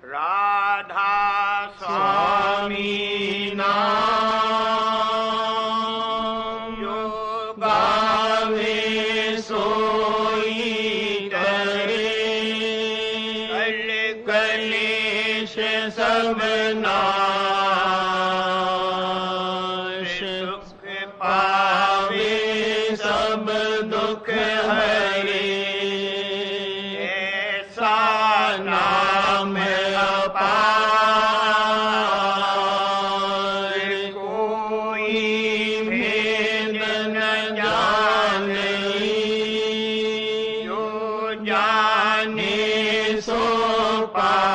राधा स्वामी नाम जो गावे सोई करे, कल कलेश सब नाश, सुख पावे सब दुख हरे, ऐसा नाम अपार, कोई भेद न जाने, जो जाने सो पार,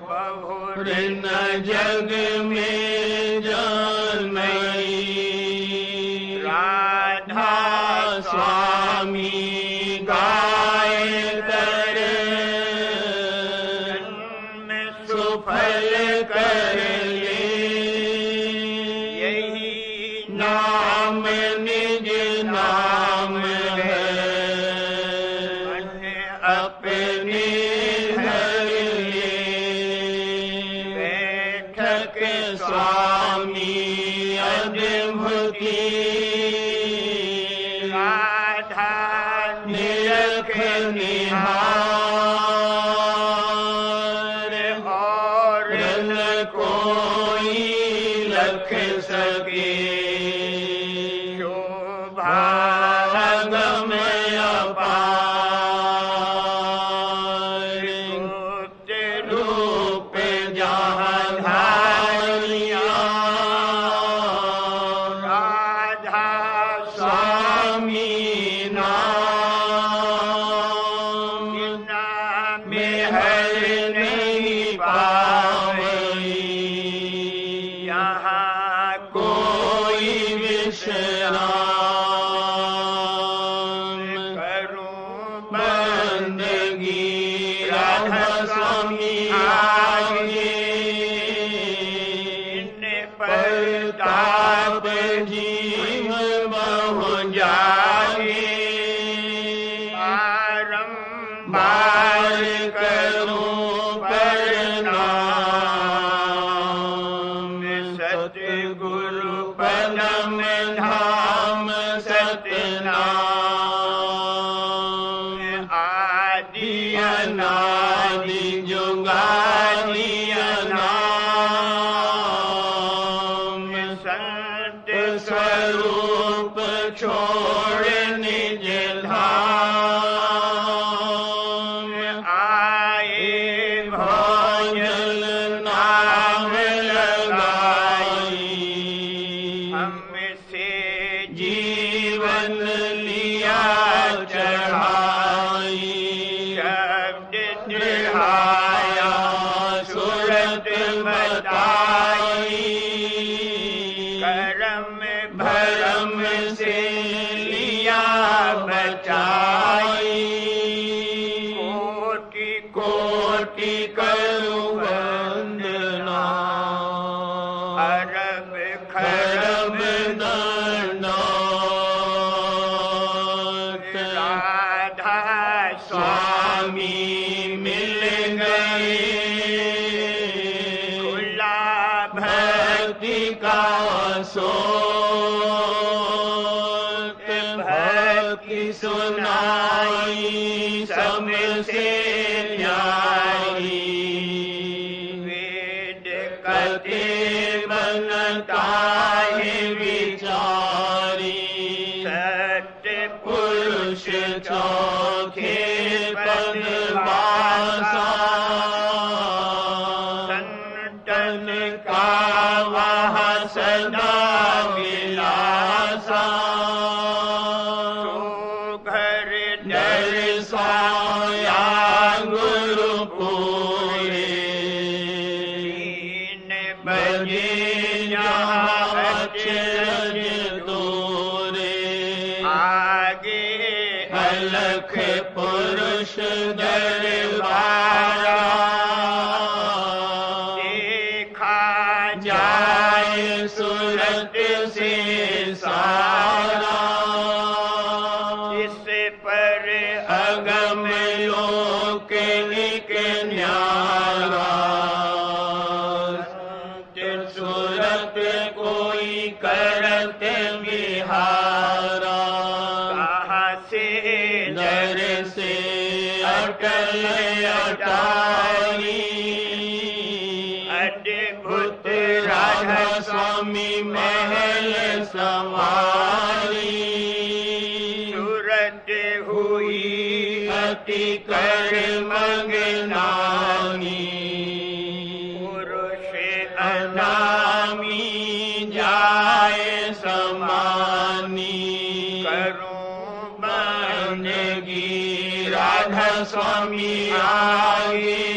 बहुर न जग में जन्मई, राधा स्वामी गाय कर, जन्म सुफल कर ले, यही नाम निज नाम है, अपने धर ले, बैठक स्वामी अद्भुती, राधा निरख निहार, और न कोई लख सके, शोभा गम अपार, गुप्त रूप जहाँ धारिया, राधा स्वामी नाम, में हर नहीं पावई, यहाँ कोई विश्राम, करूं बंदगी राधा स्वामी आगे, इन परताप जीव बहु जागे, बारंबार करूं प्रणाम, सतगुरु पदम धाम सतनाम, आदि अनादि जुगादि अनाम, संत स्वरूप छोड़ निज धाम, आए भोजन नाम लगाई, हमसे जीवन लिया चढ़ाई, शब्द चढ़ाया सूरत बताई, करम भरम से लिया बचाई, कोटि कोटि करूं वंदना, अरब खरब दंडौत, राधा स्वामी मिल गए, खुला भक्ति का सोत, भक्ति सुनाई सबसे प्यारी, वेद कथे बनता है विचारी, सत्य पुरुष चौथे पद वासा, संतन का वहाँ सदा विलासा, तो घर दर्शाया गुरु पूरे, 3 बजे यहाँ अचरज तोरे, आगे अलख पुरुष दरबारा, देखा जाए सूरत से सारा, इस पर अगम लोक न्यारा सूरत कोई करत विहारा कहाँ से दर से अटल अटारी अद्भुत राधा स्वामी महल संवारी सूरत हुई अति कर मंगनानी पुरुष अनामी जाए समानी करूं बंदगी राधा स्वामी आगे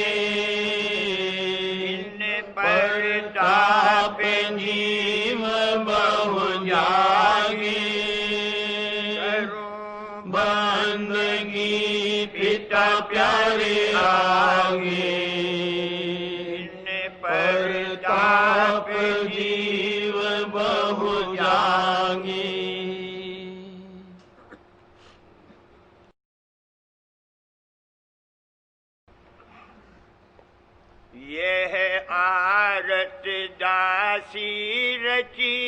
इन परताप जीव बहु जागे करूं बंदगी पिता प्यारे आगे इन परताप जीव बहु जागे। यह आरत दासी रची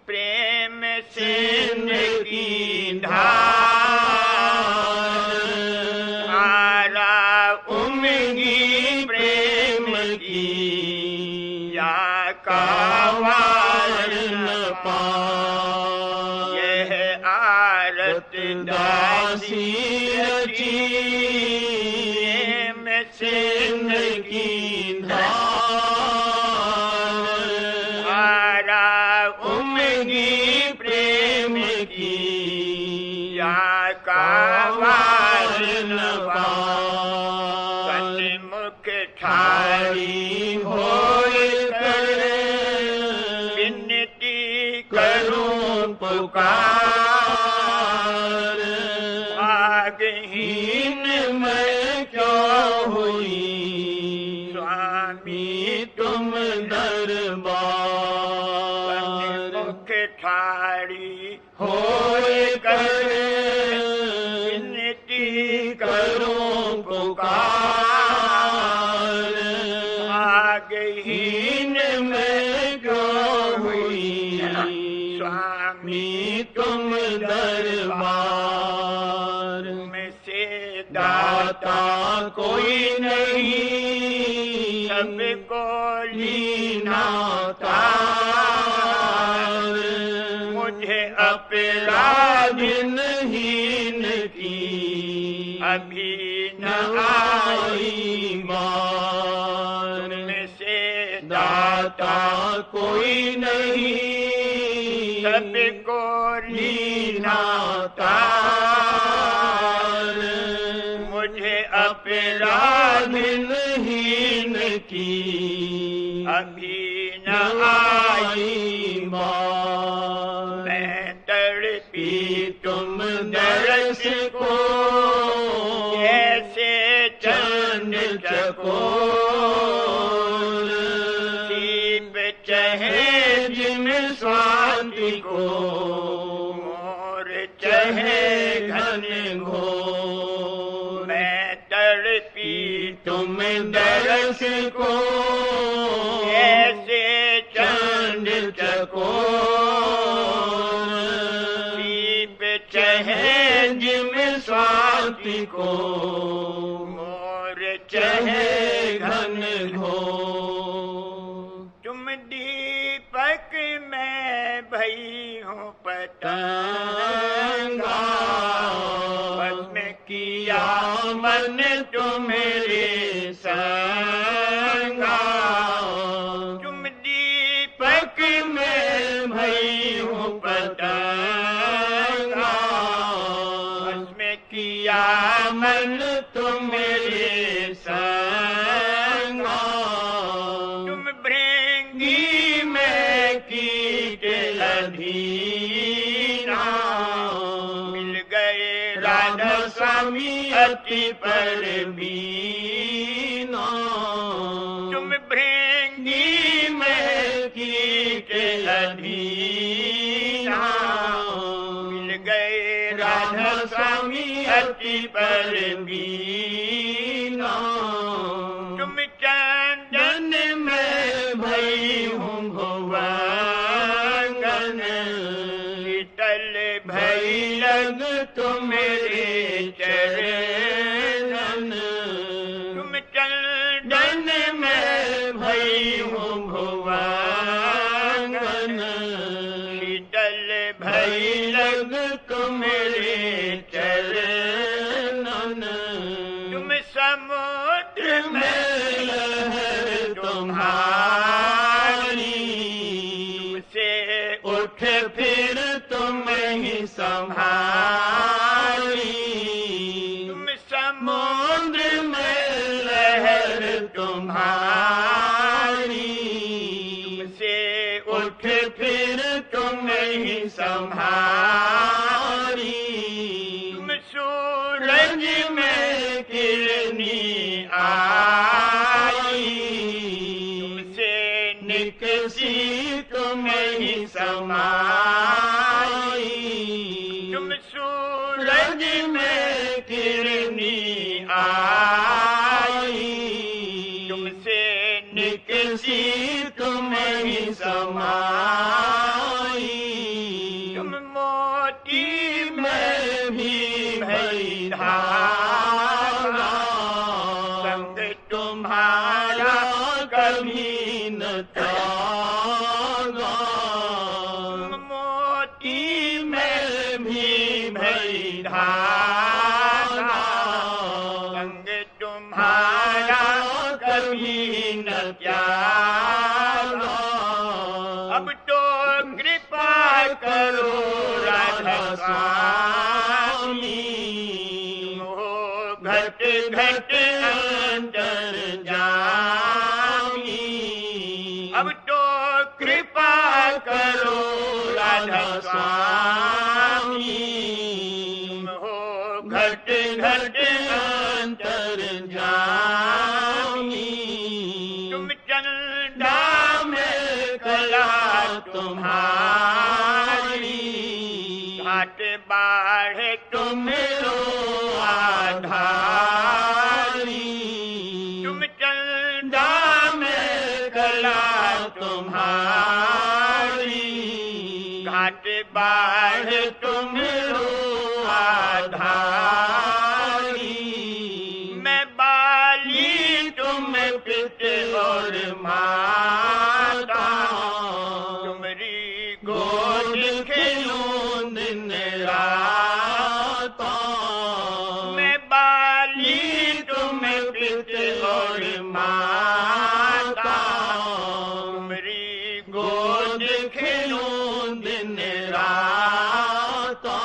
प्रेम सिंध की धार धारा उमगी प्रेम की या कावार न पार। यह आरत दासी रची सिंध की धारा उमगी प्रेम की या कावार न पार। सन्मुख ठाड़ी होए कर विनती करूं पुकार भागहीन मैं क्यों हुई स्वामी तुम दरबार। मुख ठाड़ी होए कर विनती करूं पुकार भागहीन मैं क्यों हुई स्वामी तुम दरबार। से दाता कोई नहीं सबको लीना तार। मुझे अपराधीन हीन की अभी न आई बार। से दाता कोई नहीं सबको लीना तार। मुझे अपराधीन हीन की अभी न आई बार। मैं तड़पी तुम दरस को कैसे चंद चकोर। सीप चहे जिन स्वाति को मोर चहे घन घोर। मैं तड़पी तुम दरस को ऐसे चंद चकोर। सीप चहे जिम स्वाति को मोर चहे घन घोर। तुम दीपक मैं भई हूँ पतंगा भस्म किया मन तुम्हारे संगा। तुम दीपक में भई हूँ पतंगा भस्म किया मन तुम्हारे संगा। तुम भृंगी में कीट अधीना मिल गए राधा स्वामी अति पर बीना। तुम भृंगी में कीट अधीना मिल गए राधा स्वामी अति पर बीना। तुम चंदन में भई हूँ भुवंगन, शीतल भई लग तुम मेरे चरणन। तुम चंदन में भई हूँ भुवंगन, शीतल भई लग तुम मेरे चरणन। तुम समुद्र में लहर तुम्हारी, तुमसे उठ फिर तुम ही संभारी। तुम समुद्र में लहर तुम्हारी, तुमसे उठ फिर तुम ही संभारी। तुम सूरज में किरनी आई, तुमसे निकसी तुम ही समाई। तुम सूरज में किरनी आई, तुमसे निकसी तुम ही समाई। तुम मोती में भी भई धागा, संग तुम्हारा कभी न त्यागा। तुम मोती में भी भई धागा, संग तुम्हारा कभी न त्यागा। अब तो कृपा करो राधा स्वामी, हो घट घट अंतर जामी। अब तो कृपा करो राधा स्वामी, हो घट घट अंतर जामी। तुम चंदा में कला तुम्हारी, घाट बाढ़ तुम लो आधारी। तुम चंदा में कला तुम्हारी, घाट बाढ़ तुम लो आधारी। मैं बाली तुम पिता और माता, तुम्हारी गोद खेलूं दिन राता। मैं बाली तुम पिता और माता, तुम्हारी गोद खेलूं दिन राता।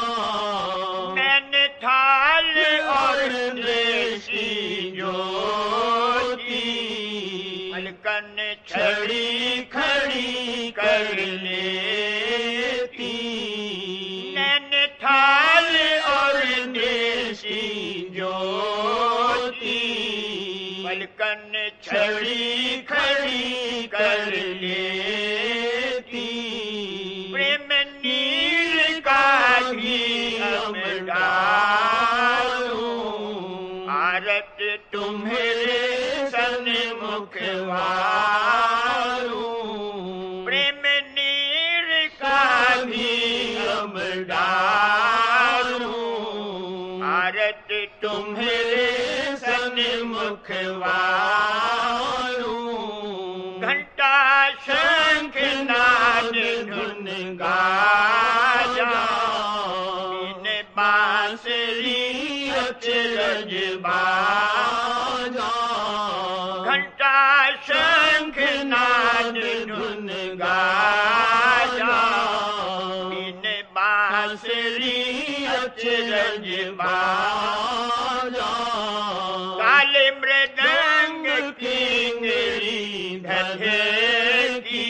नैनीताल और देशी ज्योति, अलकन छड़ी खड़ी कर लेती। नैनीताल और देशी ज्योति, अलकन छड़ी खड़ी कर लेती। प्रेम नीर का घी हम डालूं, आरत तुम्हारे सन्मुख वारूं। प्रेम नीर का घी हम डालूं, आरत तुम्हारे सन्मुख वारूं। घंटा शंख नाद धुन गाजा, बीन बांसुरी अचरज बाजा। घंटा शंख नाद धुन गाजा, बीन बांसुरी अचरज बाजा। काले मृदंग किंगरी धधकी,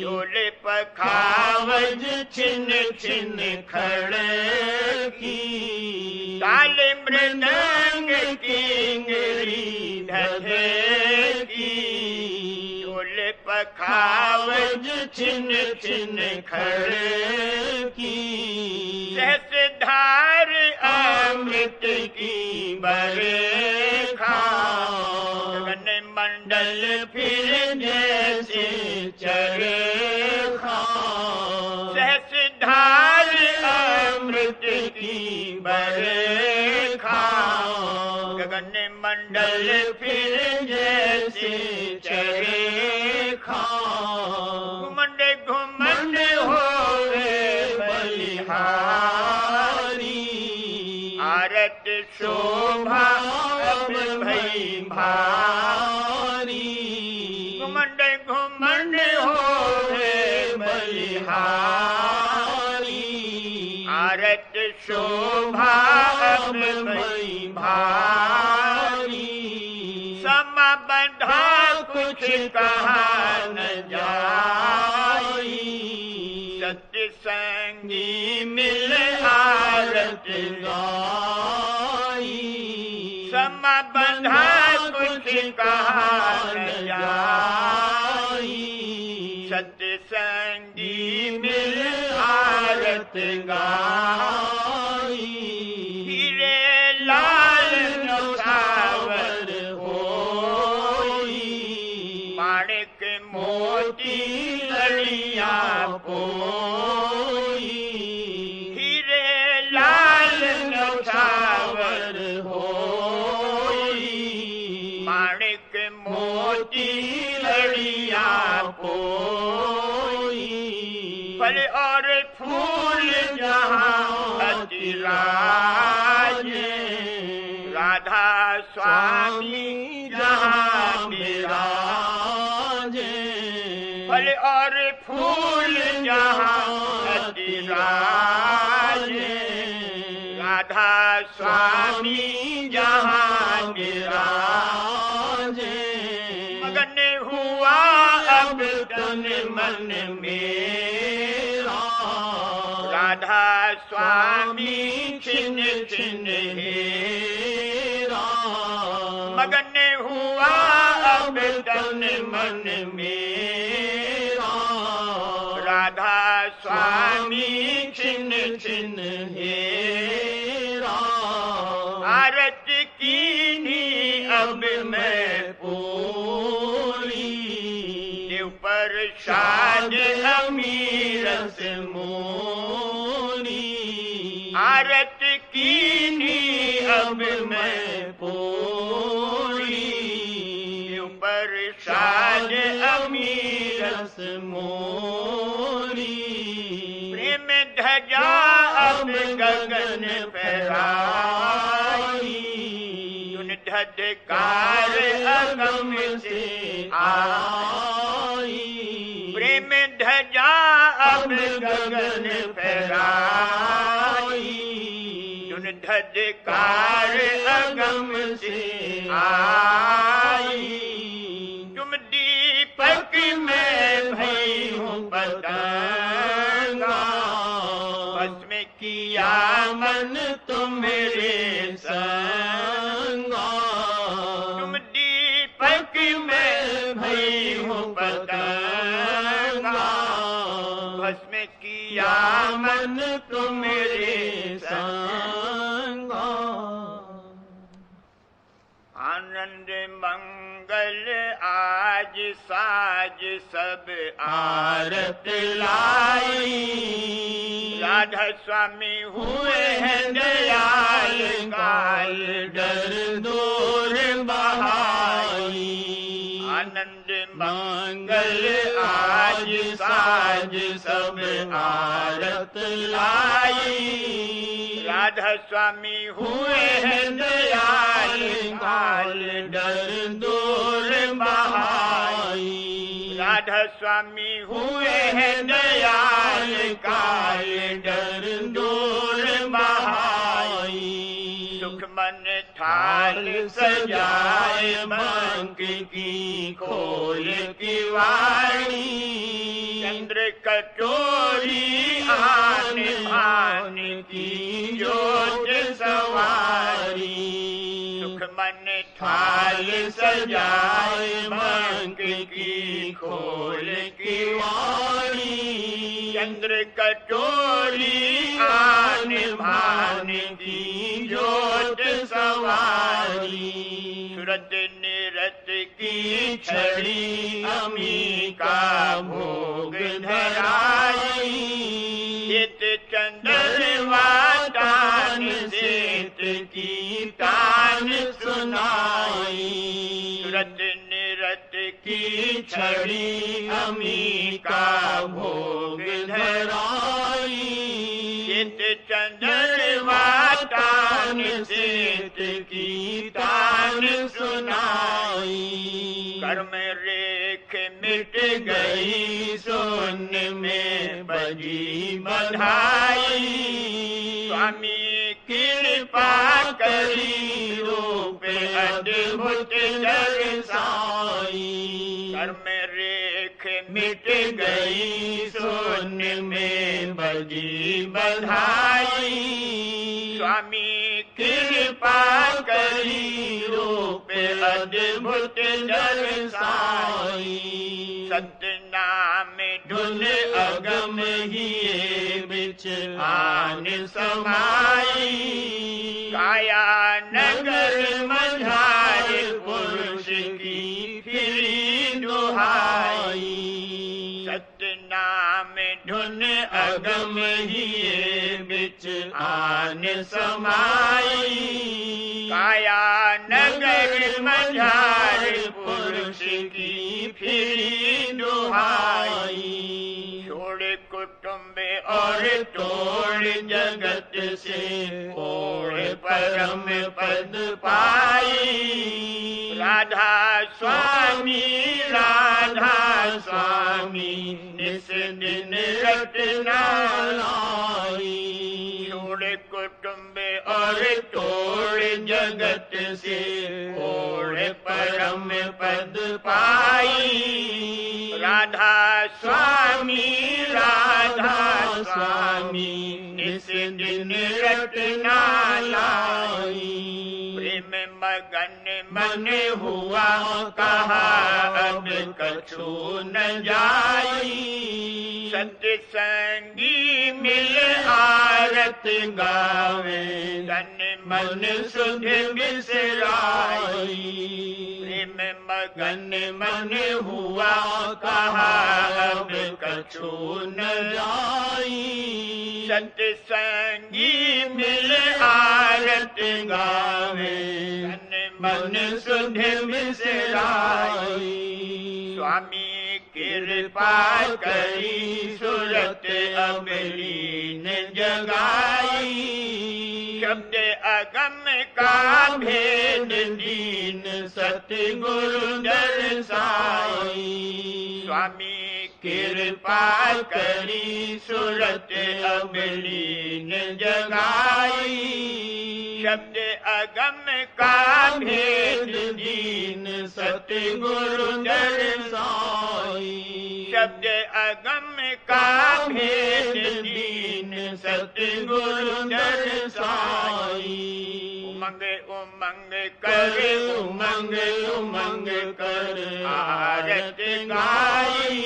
ढोले पखावज छिन छिन खड़की। काले मृदंग किंगरी धधकी, ढोले पखावज छिन छिन खड़की। सहस्रधार अमृत की बरखा, चरखा सहस धार अमृत की बरखा गगन मंडल फिर जैसे चरखा घुमंड घुमंड होवे बलिहारी आरत शोभा अब भई भारी घुमंड घुमंड होवे बलिहारी आरत शोभा अब भई भारी समा बंधा कुछ कहा न जाई सत्य संगी मिल आरत गाई समा बंधा कुछ कहा न जाई सत्य संगी मिल आरत गाई हीरे लाल नौसावर होई माणिक मोती लड़ियां पोई हीरे लाल नौसावर होई माणिक मोती लड़ियां पोई फल और फूल जहाँ अतिराजे राधा स्वामी जहाँ विराजे फल और फूल जहाँ अतिराजे राधा स्वामी जहाँ विराजे मगन हुआ अब तन मन मेरा राधा स्वामी छिन छिन हेरा मगन हुआ अब तन मन मेरा राधा स्वामी छिन छिन हेरा आरत कीनी अब मैं पूरी देव प्रसाद अमीरस मोरी आरत कीनी अब मैं पूरी देव प्रसाद अमीरस मोरी प्रेम ध्वजा अब गगन फहराई धधकार अगम से आई प्रेम ध्वजा अब गगन फहराई धधकार अगम से आई तुम दीपक में भई हूँ पतंगा बस में किया मन तुम्हारे संगा तुम दीपक में भई हूँ पतंगा बस में किया मन तुम्हारे संगा आनंद मंगल आज साज सब आरत लाई राधा स्वामी हुए हैं दयाल काल डर दूर बहाई आनंद मंगल आज साज सब आरत लाई राधा स्वामी हुए हैं दयाल काल डर दूर बहाई राधा स्वामी हुए हैं दयाल काल डर दूर बहाई सुख मन थाल सजाए मंक की खोल की वाणी चंद्र कटोरी आन आन की जोत सवारी सुख मन थाल सजाए मंक की खोल की वाणी चंद्र कटोरी आन भान की जोत सवारी सुरत निरत की छड़ी अमी का भोग धराई। चित चंद्रमा तान सेत की तान सुनाई। सुरत निरत की छड़ी अमी का भोग धराई। चित चंद्रमा तान सेत की तान सुनाई। कर्म रेख मिट गई शून्य में बजी बधाई। स्वामी कृपा करी रूप अद्भुत दर्शाई। कर्म रेख मिट गई शून्य में बजी बधाई। स्वामी कृपा करी रूप अद्भुत दर्शाई। सतनाम धुन अगम ही बिच आन समाई। काया नगर मझार पुरुष की फिरी दुहाई। सतनाम धुन अगम ही बिच आन समाई। काया नगर मझार पुरुष की फिरी दुहाई। छोड़ कुटुंब और तोड़ जगत से ओढ़ परम पद पाई। राधा स्वामी निस दिन रटना लाई। छोड़ कुटुंब और तोड़ जगत से ओढ़ परम पद पाई। राधा स्वामी निस दिन रटना लाई। प्रेम मगन मन हुआ कहा अब कछु न जाई। सत्संगी मिल आरत गावे तन मन सुध बिसराई। प्रेम मगन मन हुआ कहा अब कछु न जाई। सत्संगी मिल आरत गावे तन मन सुध बिसराई। स्वामी कृपा करी सुरत अबलीन जगाई। शब्द अगम का भेद दीन सतगुरु दर्शाई। स्वामी कृपा करी सुरत अबलीन जगाई। शब्द अगम का भेद दीन सतगुरु दर्शाई। शब्द अगम का भेद दीन सतगुरु दर्शाई। उमंग उमंग कर उमंग उमंग कर आरत गाई।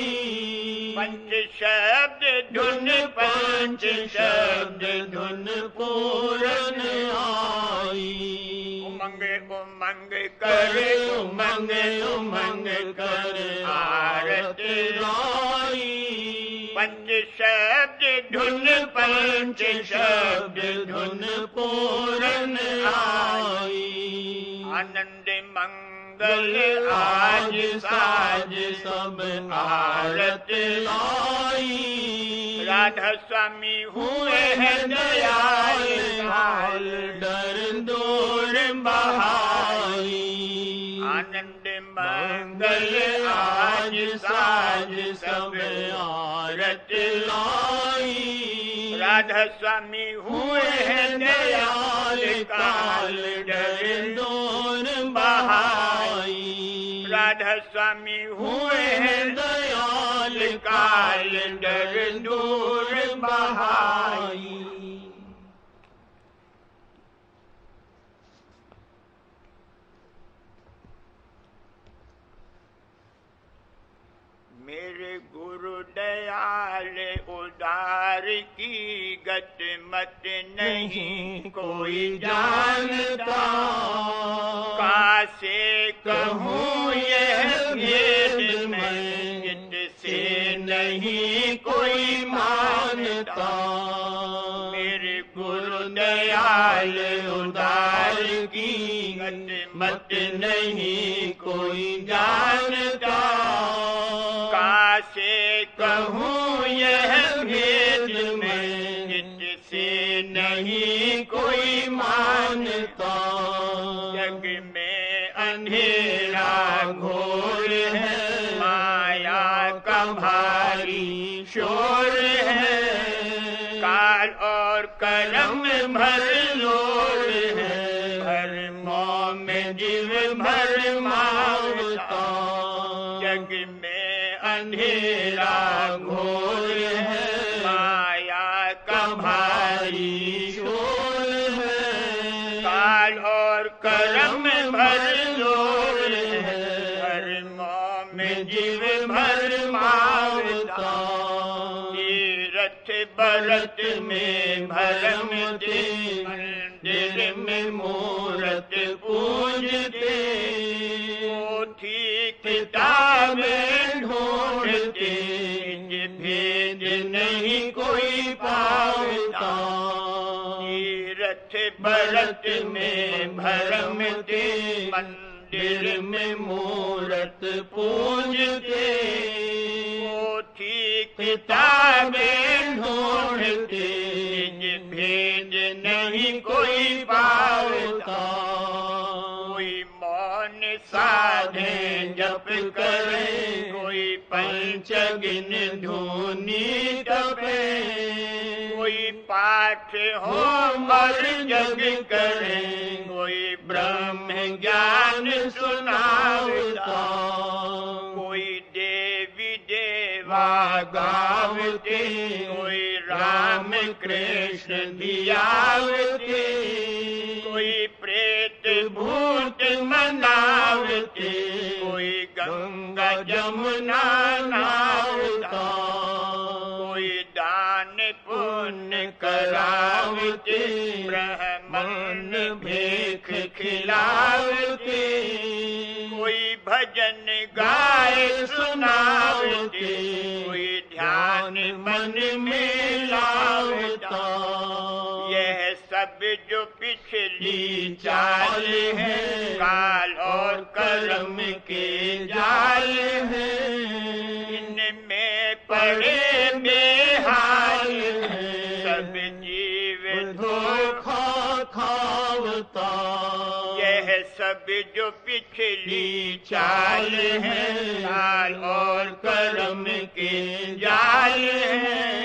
पंच शब्द धुन पंच शब्द धुन पूरन आई। उमंग उमंग कर उमंग उमंग कर आरत गाई। पंच शब्द धुन पंच शब्द धुन पूरन आई। आनंद मंगल आज साज सब आरत लाई। राधा स्वामी हुए हैं दयाल हाल डर दूर बहाई। आनंद मंगल आज साज सब आरत लाई। राधा स्वामी हुए हैं दयाल काल डर दूर बहाई। राधा स्वामी हुए हैं दयाल काल डर दूर बहाई। मेरे गुरु दयाल उदार की गत मत नहीं कोई जानता। काश से कहूँ यह भेद मैं, जिससे नहीं कोई मानता। मेरे गुरु दयाल उदार की मत नहीं कोई जानता। कासे कहूँ यह भेद मैं, जिससे नहीं कोई मानता। जग में अंधेरा घोर है, माया का भारी शोर है। काल और कर्म भर लोर है, भरमों में जीव भर मावता। जग में अंधेरा घोर है, माया का भारी शोर है। काल और कर्म भर लोर है, भरमों में जीव भर मावता। तीरथ बरत में भरम दे, मंदिर में मूरत पूजते। पोथी किताबें ढूंढते, भेद नहीं कोई पावता। तीरथ बरत में भरम दे, मंदिर में मूरत पूजते। पोथी किताबें ढूंढते, भेद नहीं कोई पावता। कोई मौन साधे जप करे, कोई पंचगिन धूनी तपे। कोई पाठ होम और जग करे, कोई ब्रह्म ज्ञान सुनावता। कोई देवी देवा गावते, कोई राम कृष्ण धियावते। कोई प्रेत भूत मनावते, कोई गंगा जमुना नावता। कोई दान पुण्य करावते, ब्राह्मण भेख खिलावते। कोई भजन गाए सुनावते, कोई ध्यान मन में लावता। यह सब जो पिछली चाल है, काल और कर्म के जाल है। इनमें पड़े बेहाल है, सब जीव धोखा खावता। यह सब जो पिछली चाल है, काल और कर्म के जाल है।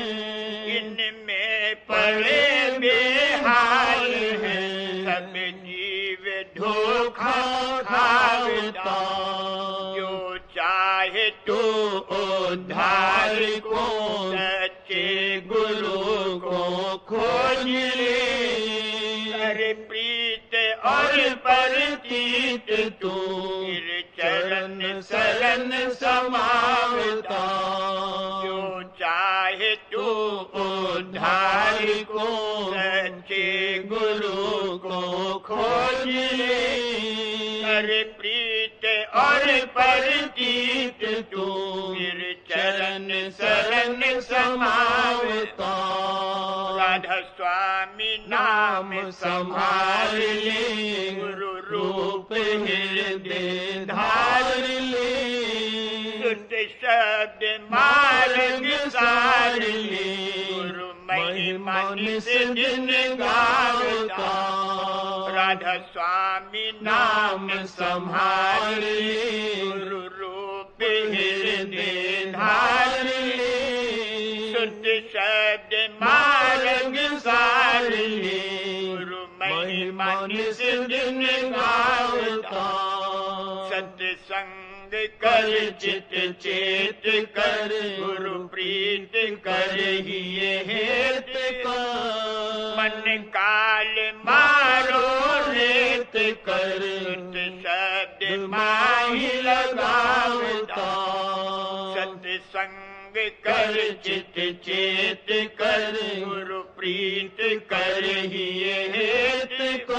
इनमें पड़े बेहाल है, सब जीव धोखा खावता। जो चाहे तो उद्धार को, सच्चे गुरु को खोज ले। अरे प्रीत और परतीत तू, चरण शरण समावता। जो चाहे तो उद्धार को, सच्चे गुरु को खोज ले। अरे प्रीत और परतीत तू, चरण शरण समावता। राधा स्वामी नाम संभाल ले, गुरु रूप हृदय धार ले। शुद्ध शब्द मार्ग सार ले, गुरु महिमा निस दिन गावता। राधा स्वामी नाम संभाल ले, गुरु रूप हृदय धार ले। शुद्ध शब्द मार्ग सार ले, गुरु महिमा निस दिन गावता। सत्संग कर चित चेत कर, गुरु प्रीत कर ही हेत कर। मन काल मारो रेत कर, शब्द माही लगावता। सत्संग कर चित चेत कर, गुरु प्रीत कर ही हेत कर।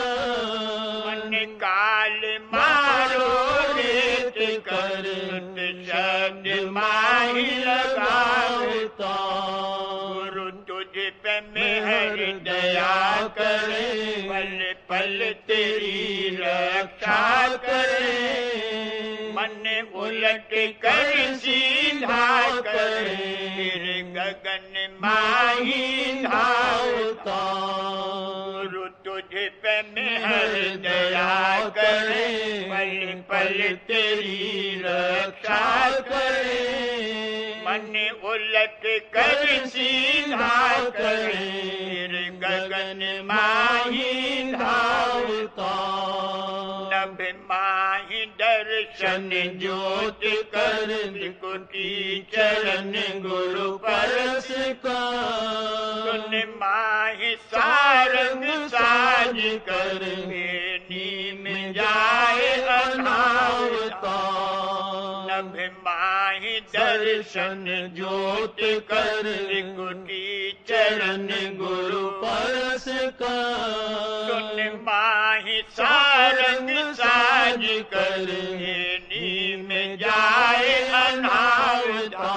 मन काल मारो माही लगावता। गुरु तुझ पे मेहर दया करे, पल पल तेरी रक्षा करे। मन उलट कर सीधा करे, फिर गगन माही धावता। गुरु तुझ पे मेहर दया करे, पल पल तेरी रक्षा करे। मन उलट कर सीधा करे, फिर गगन माही धावता। नभ माही दर्शन ज्योत कर, त्रिकुटी चरण गुरु परस कर। सुन माही सारंग साज कर, नीम जाए अनावता। नभ माही दर्शन ज्योत कर, त्रिकुटी चरण गुरु परस कर। सुन माही सारंग साज कर, नीम जाए अनावता।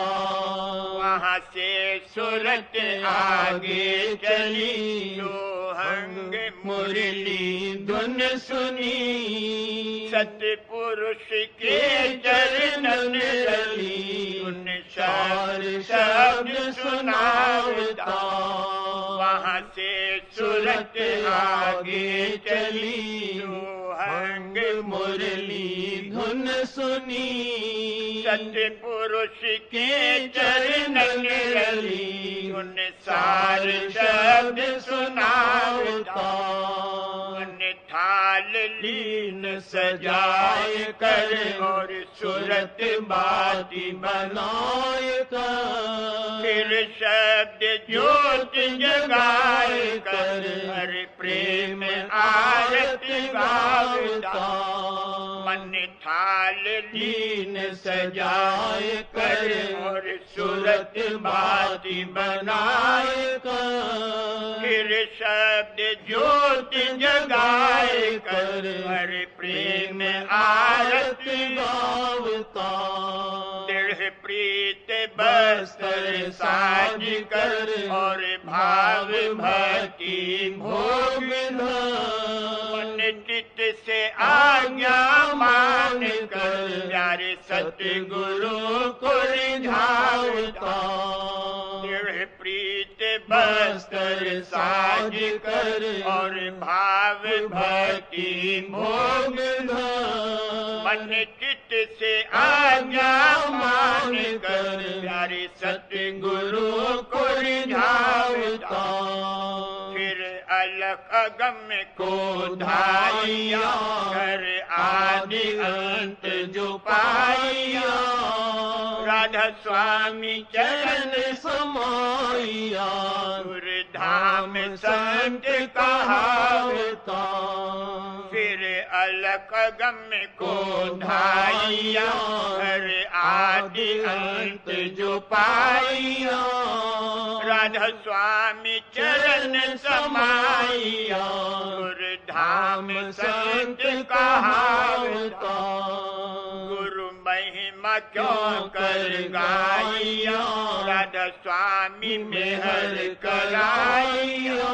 वहाँ से सूरत आगे चली, सोहंग मुरली धुन सुनी। सतपुरुष के चरणन रली, उन सार शब्द सुनावता। वहाँ से सूरत आगे चली, सोहंग मुरली धुन सुनी। सतपुरुष के चरणन रली, उन सार शब्द सुनावता। उन थाल लीन सजाए कर, और सूरत बाती बनाए कर। फिर शब्द ज्योत जगाए कर, हर प्रेम आरती गावता। मन थाल लीन सजाए कर, और सूरत बाती बनाए कर। फिर शब्द ज्योत जगाए कर, हर प्रेम आरती गावता। दृढ़ प्रीत बस्तर साज कर, और भाव भक्ति भोग मन चित से आज्ञा मान कर, प्यारे सतगुरु को रिझावता। दृढ़ प्रीत बस्तर साज कर, और भाव भक्ति भोग मन चित से आज्ञा मान कर, प्यारे सतगुरु को रिझावता। फिर अलख अगम को धाइया कर, आदि अंत जो पाइया। राधा स्वामी चरण समाइया, धाम संत कहावता। फिर अलख गम को धाइया, हर आदि अंत जो पाइया। राधा स्वामी चरण समाइया, धाम संत कहावता। गुरु महिमा क्यों कर गाइया, राधा स्वामी मेहर कराइया।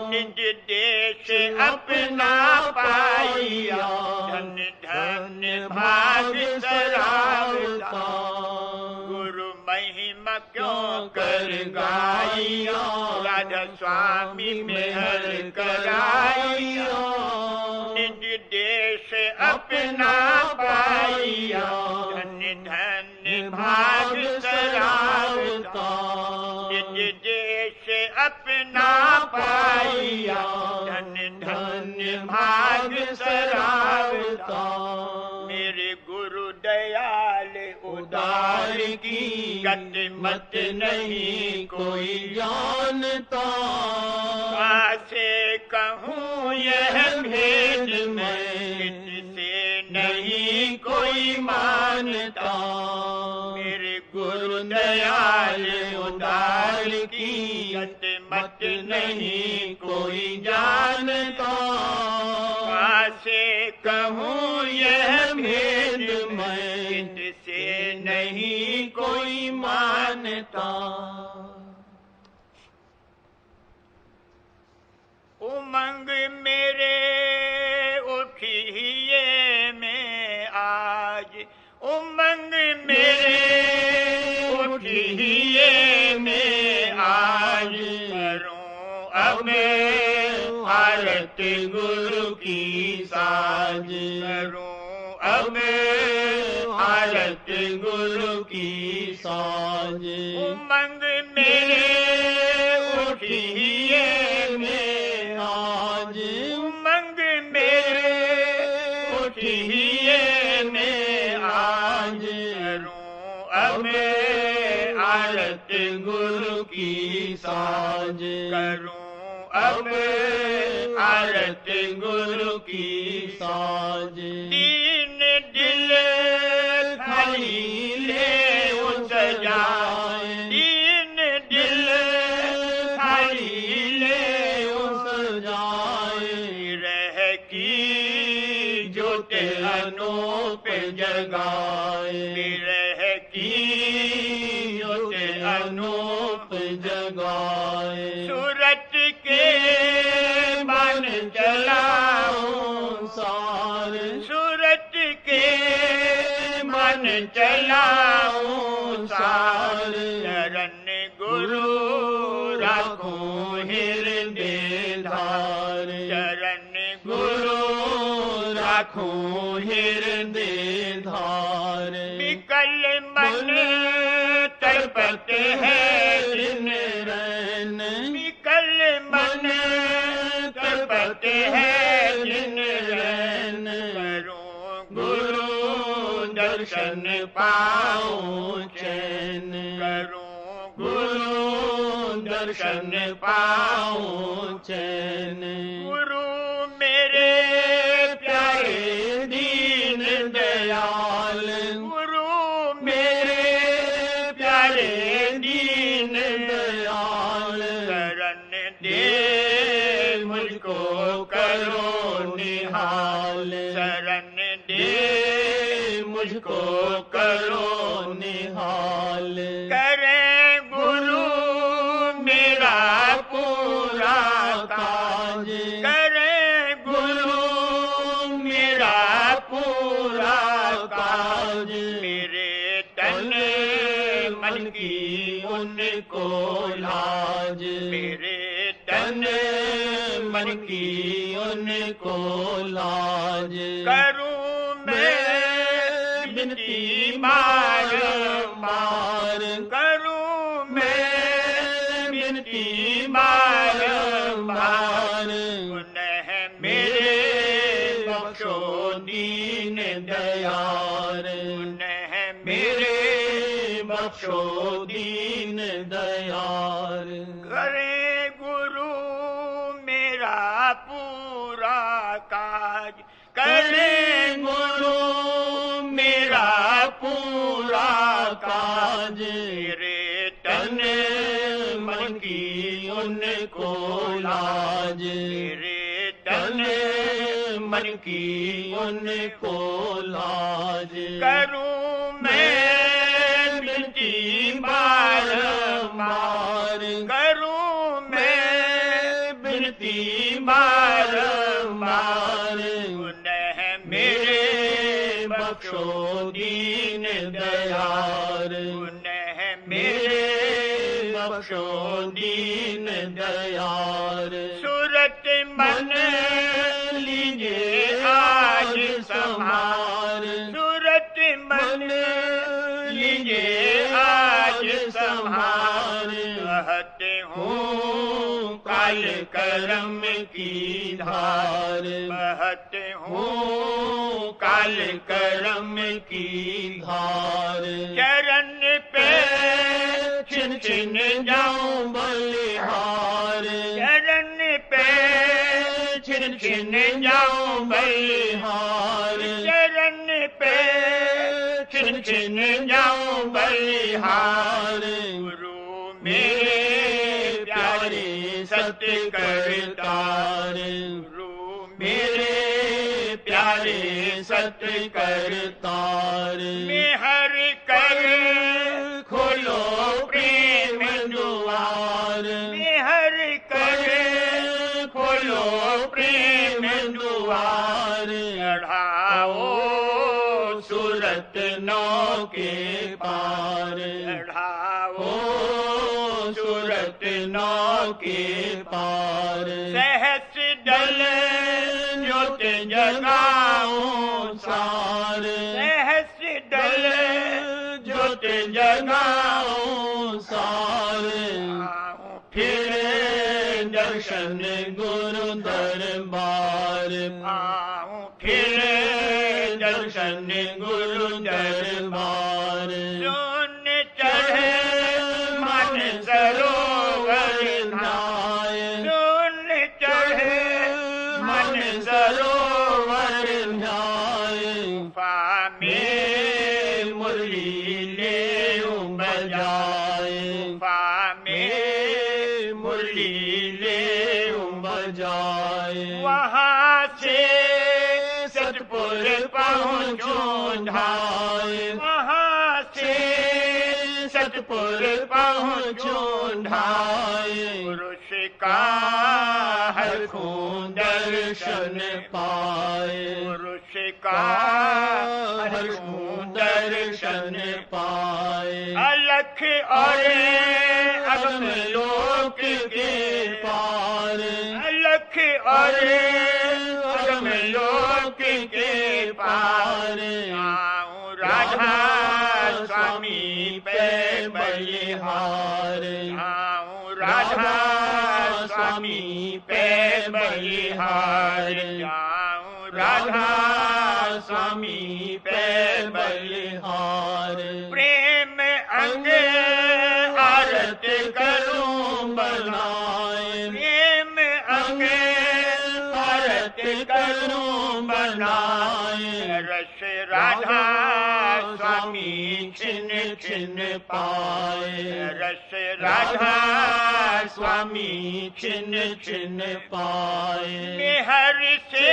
निज देश अपना पाइया, धन धन भाग सरावता। गुरु महिमा क्यों कर गाइया, राधा स्वामी मेहर कराइया। निज देश अपना पाइया, धन धन भाग सरावता। निज देश अपना पाइया, धन धन भाग सरावता। मेरे गुरु दयाल उदार की, गत मत नहीं कोई जानता। कैसे कहूँ यह भेद मैं, किससे नहीं कोई मानता। मेरे गुरु दयाल उदार की, गत मत नहीं कोई जानता। कैसे कहूँ यह भेद मैं, किससे नहीं मानता। उमंग मेरे उठिए में आज, उमंग मेरे उठिए में आज, करूं अब आरत गुरु की साज, करूं अब आरत गुरु की साज। उमंग मेरे उठिए में आज, उमंग मेरे उठिए में आज, करूं अब आरत गुरु की साज, करूं अब आरत गुरु की साज। दीन दिल थाली ले सजाए, दीन दिल थाली ले सजाए, रह की ज्योत अनूप जगाए, रह की ज्योत अनूप जगाए। सूरत के बन चलाऊं सार, सूरत के बन चलाऊं सार, चरण गुरु राखूं हृदय धार, चरण गुरु राखूं हृदय धार। विकल मन तड़पते हैं दिन रैन, विकल मन तड़पते हैं दिन रैन, करूं गुरु दर्शन पाऊं चैन, करूं गुरु दर्शन पाऊं चैन। गुरु मेरे प्यारे दीन दयाल, गुरु मेरे प्यारे दीन दयाल, शरण दे मुझको करो निहाल, शरण दे मुझको करो निहाल। करे गुरु मेरा पूरा काज, करे गुरु मेरा पूरा काज, मेरे तन मन की उनको लाज, मेरे तन मन की उनको लाज। करूं मैं बिनती मार मार, करूं मैं बिनती मार मार, पुनः मेरे बख्शो दीन दयार, पुनः मेरे बख्शो दीन दयार। करे गुरु मेरा पूरा काज, करे गुरु मेरा पूरा काज, मेरे तन मन की उनको लाज, मेरे तन मन की उनको लाज। करूं मैं बिनती मार मार, करूं मैं बिनती मार मार, पुनः मेरे बख्शो दीन दयार, पुनः मेरे बख्शो दीन दयार। सूरत मन लीजिए आज संभार, सूरत मन लीजिए आज संभार, कहते हूँ काल करम की धार, बहते हूँ काल करम की धार। चरण पे छिन छिन जाऊं बलिहार, चरण पे छिन छिन जाऊं बलिहार, चरण पे छिन छिन जाऊं बलिहार। गुरु मेरे प्यारे सत्य करतार, गुरु मेरे प्यारे सत्य करतार। मेहर कर खोल द्वार। मेहर करे खोलो प्रेम द्वार। चढ़ाओ सूरत नौ के पार। चढ़ाओ सूरत नौ के पार। सहस डल ज्योत जगाओ सार। सहस डल ज्योत जगाओ सार। फिर दर्शन गुरु दरबार। फिर दर्शन गुरु दरबार। सुन चढ़े मन सरोवर नाय। सुन चढ़े मन सरोवर न्याय। फामे मुरली ले बजाए। फामे मुरली ले बजाए। वहाँ से सतपुर पहुँचो ढाए। वहाँ से सतपुर पहुँचो ढाए। पुरुष का हर खून दर्शन पाए। पुरुष का हर खून दर्शन पाए। अलख और अगम लोक के पार। अलख और अगम लोक के पार। आऊं राधा स्वामी पे बलिहार। आऊं राधा स्वामी पे बलिहार। आऊं राधा स्वामी पे बलिहार। प्रेम अंग आरत करूं बनाए। प्रेम अंग आरत करूं बनाए। रस राधा स्वामी छिन छिन पाए। रस राधा स्वामी छिन छिन पाए। मेहर से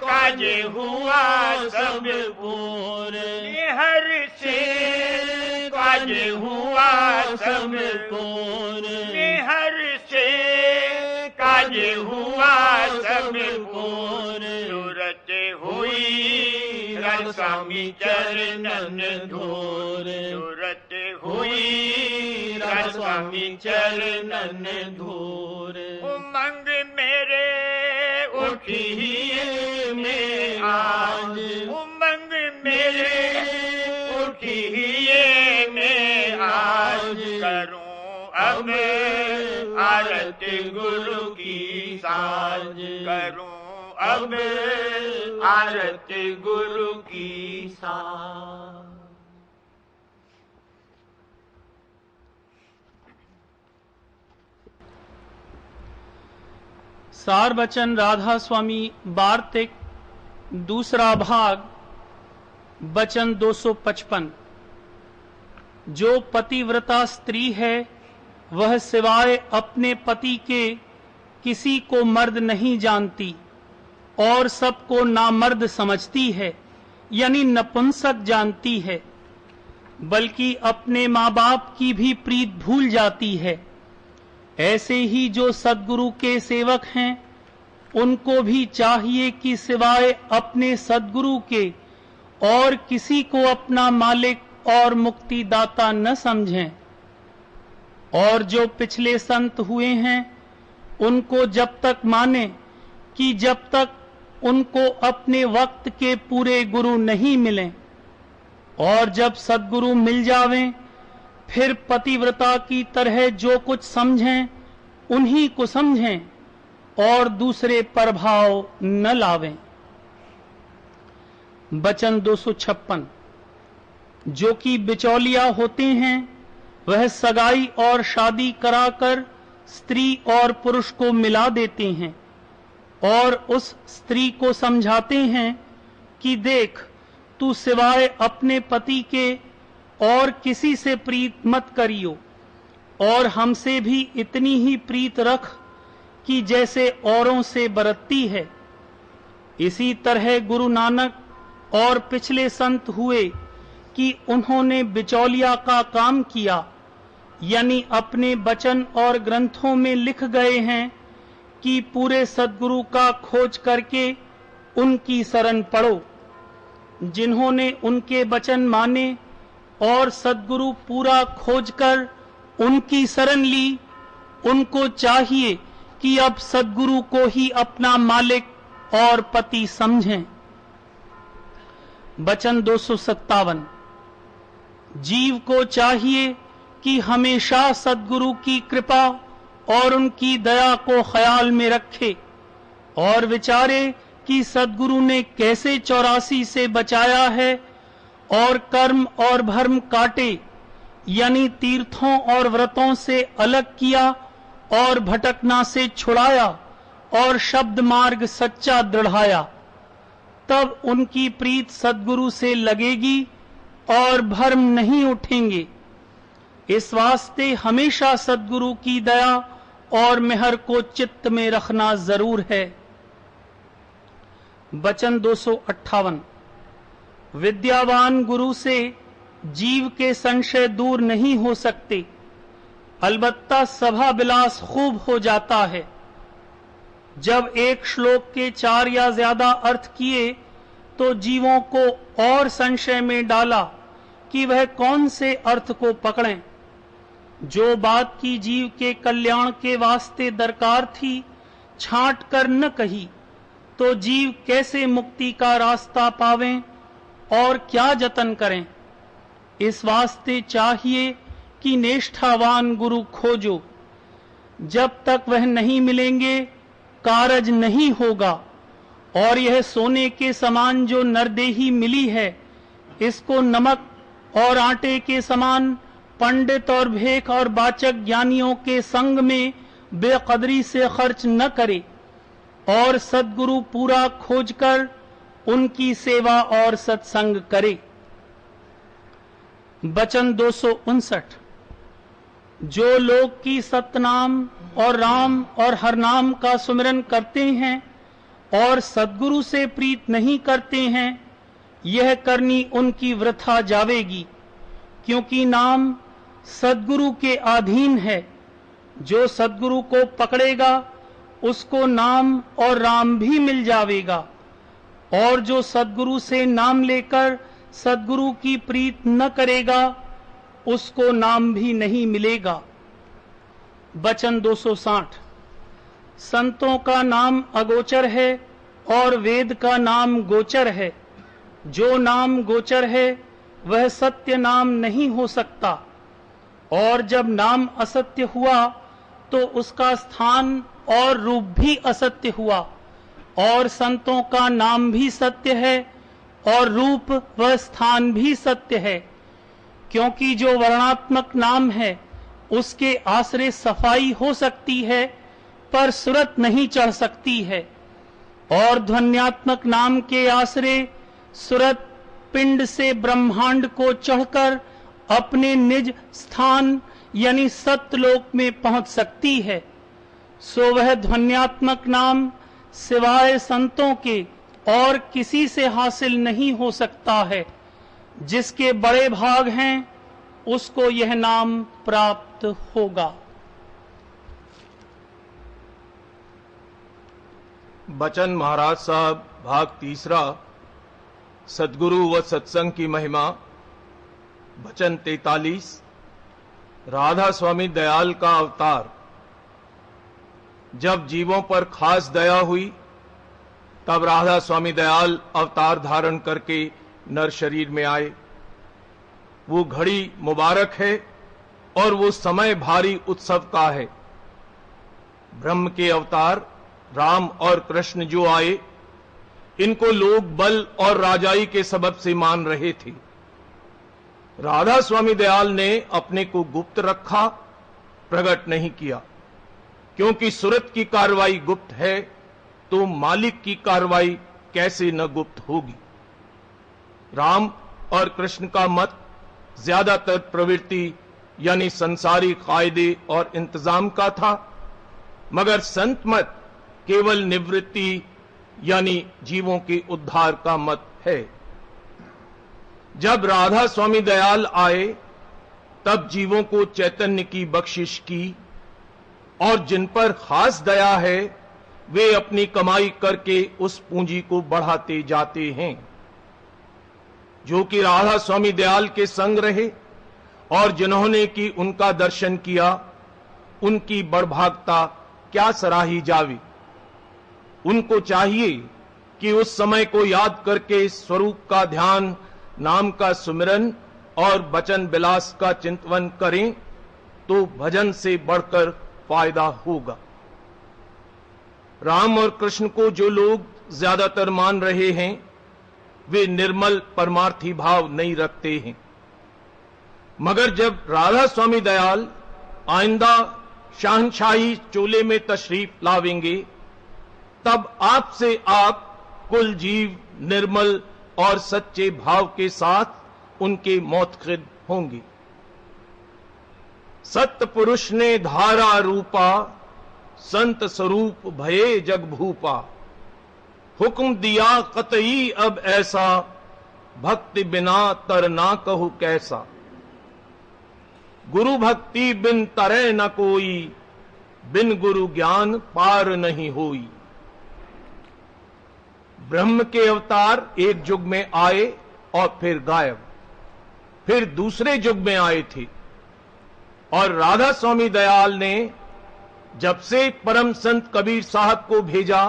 काज हुआ सब पूर। मेहर से काज हुआ सब पूर। मेहर से काज हुआ सब पूर। सूरत हुई राधा स्वामी चरणन धोर। सूरत हुई राधा स्वामी चरणन धोर। उमंग मेरे उठिए में आज। उमंग मेरे उठिए में आज। करूं अब आरत गुरु की साज। करूं अब आरत गुरु की साज। सार बचन राधा स्वामी वार्तिक दूसरा भाग बचन 255। जो पतिव्रता स्त्री है वह सिवाय अपने पति के किसी को मर्द नहीं जानती और सबको नामर्द समझती है, यानी नपुंसक जानती है, बल्कि अपने माँ बाप की भी प्रीत भूल जाती है। ऐसे ही जो सद्गुरु के सेवक हैं उनको भी चाहिए कि सिवाय अपने सद्गुरु के और किसी को अपना मालिक और मुक्तिदाता न समझें। और जो पिछले संत हुए हैं उनको जब तक माने कि जब तक उनको अपने वक्त के पूरे गुरु नहीं मिलें, और जब सद्गुरु मिल जावें फिर पतिव्रता की तरह जो कुछ समझें उन्हीं को समझें और दूसरे प्रभाव न लावें। बचन 256। जो कि बिचौलिया होते हैं वह सगाई और शादी कराकर स्त्री और पुरुष को मिला देते हैं और उस स्त्री को समझाते हैं कि देख, तू सिवाय अपने पति के और किसी से प्रीत मत करियो और हमसे भी इतनी ही प्रीत रख कि जैसे औरों से बरतती है। इसी तरह गुरु नानक और पिछले संत हुए कि उन्होंने बिचौलिया का काम किया यानी अपने वचन और ग्रंथों में लिख गए हैं कि पूरे सद्गुरु का खोज करके उनकी शरण पड़ो। जिन्होंने उनके वचन माने और सद्गुरु पूरा खोजकर उनकी शरण ली, उनको चाहिए कि अब सद्गुरु को ही अपना मालिक और पति समझें। वचन 257। जीव को चाहिए कि हमेशा सद्गुरु की कृपा और उनकी दया को ख्याल में रखे और विचारे कि सद्गुरु ने कैसे 84 से बचाया है और कर्म और भर्म काटे, यानी तीर्थों और व्रतों से अलग किया और भटकना से छुड़ाया और शब्द मार्ग सच्चा दृढ़ाया। तब उनकी प्रीत सद्गुरु से लगेगी और भर्म नहीं उठेंगे। इस वास्ते हमेशा सद्गुरु की दया और मेहर को चित्त में रखना जरूर है। वचन 258। विद्यावान गुरु से जीव के संशय दूर नहीं हो सकते, अलबत्ता सभा विलास खूब हो जाता है। जब एक श्लोक के 4 या ज्यादा अर्थ किए तो जीवों को और संशय में डाला कि वह कौन से अर्थ को पकड़ें। जो बात की जीव के कल्याण के वास्ते दरकार थी, छांट कर न कही, तो जीव कैसे मुक्ति का रास्ता पावें और क्या जतन करें। इस वास्ते चाहिए कि निष्ठावान गुरु खोजो। जब तक वह नहीं मिलेंगे कारज नहीं होगा। और यह सोने के समान जो नरदेही मिली है, इसको नमक और आटे के समान पंडित और भेख और वाचक ज्ञानियों के संग में बेकदरी से खर्च न करे और सद्गुरु पूरा खोजकर उनकी सेवा और सत्संग करे। वचन 259। जो लोग की सतनाम और राम और हरनाम का सुमिरन करते हैं और सद्गुरु से प्रीत नहीं करते हैं, यह करनी उनकी वृथा जावेगी, क्योंकि नाम सद्गुरु के अधीन है। जो सद्गुरु को पकड़ेगा उसको नाम और राम भी मिल जावेगा, और जो सद्गुरु से नाम लेकर सद्गुरु की प्रीत न करेगा उसको नाम भी नहीं मिलेगा। वचन 260। संतों का नाम अगोचर है और वेद का नाम गोचर है। जो नाम गोचर है वह सत्य नाम नहीं हो सकता, और जब नाम असत्य हुआ तो उसका स्थान और रूप भी असत्य हुआ। और संतों का नाम भी सत्य है और रूप व स्थान भी सत्य है, क्योंकि जो वर्णात्मक नाम है उसके आश्रय सफाई हो सकती है पर सूरत नहीं चढ़ सकती है, और ध्वन्यात्मक नाम के आश्रय सूरत पिंड से ब्रह्मांड को चढ़कर अपने निज स्थान यानी सत्यलोक में पहुंच सकती है। सो वह ध्वन्यात्मक नाम सिवाय संतों के और किसी से हासिल नहीं हो सकता है। जिसके बड़े भाग हैं उसको यह नाम प्राप्त होगा। बचन महाराज साहब भाग 3, सद्गुरु व सत्संग की महिमा। बचन 43, राधा स्वामी दयाल का अवतार। जब जीवों पर खास दया हुई तब राधा स्वामी दयाल अवतार धारण करके नर शरीर में आए। वो घड़ी मुबारक है और वो समय भारी उत्सव का है। ब्रह्म के अवतार राम और कृष्ण जो आए, इनको लोग बल और राजाई के सबब से मान रहे थे। राधा स्वामी दयाल ने अपने को गुप्त रखा, प्रकट नहीं किया, क्योंकि सूरत की कार्रवाई गुप्त है तो मालिक की कार्रवाई कैसे न गुप्त होगी। राम और कृष्ण का मत ज्यादातर प्रवृत्ति यानी संसारी कायदे और इंतजाम का था, मगर संत मत केवल निवृत्ति यानी जीवों के उद्धार का मत है। जब राधा स्वामी दयाल आए तब जीवों को चैतन्य की बख्शिश की, और जिन पर खास दया है वे अपनी कमाई करके उस पूंजी को बढ़ाते जाते हैं। जो कि राधा स्वामी दयाल के संग रहे और जिन्होंने कि उनका दर्शन किया, उनकी बड़भागता क्या सराही जावे। उनको चाहिए कि उस समय को याद करके स्वरूप का ध्यान, नाम का सुमिरन और वचन विलास का चिंतन करें, तो भजन से बढ़कर फायदा होगा। राम और कृष्ण को जो लोग ज्यादातर मान रहे हैं, वे निर्मल परमार्थी भाव नहीं रखते हैं। मगर जब राधा स्वामी दयाल आइंदा शाहनशाही चोले में तशरीफ लावेंगे, तब आपसे आप कुल जीव निर्मल और सच्चे भाव के साथ उनके मोत्खिद होंगे। सत्य पुरुष ने धारा रूपा, संत स्वरूप भये जग भूपा। हुक्म दिया कतई अब ऐसा, भक्ति बिना तर ना कहू कैसा। गुरु भक्ति बिन तरे न कोई, बिन गुरु ज्ञान पार नहीं होई। ब्रह्म के अवतार एक युग में आए और फिर गायब, फिर दूसरे युग में आए थे। और राधा स्वामी दयाल ने जब से परम संत कबीर साहब को भेजा,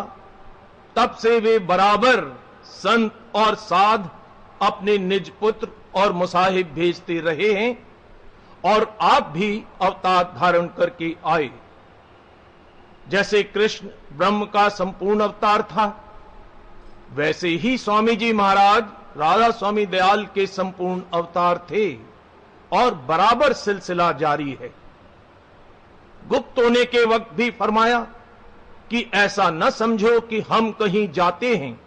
तब से वे बराबर संत और साध अपने निज पुत्र और मुसाहिब भेजते रहे हैं, और आप भी अवतार धारण करके आए। जैसे कृष्ण ब्रह्म का संपूर्ण अवतार था, वैसे ही स्वामी जी महाराज राधा स्वामी दयाल के संपूर्ण अवतार थे, और बराबर सिलसिला जारी है। गुप्त होने के वक्त भी फरमाया कि ऐसा न समझो कि हम कहीं जाते हैं,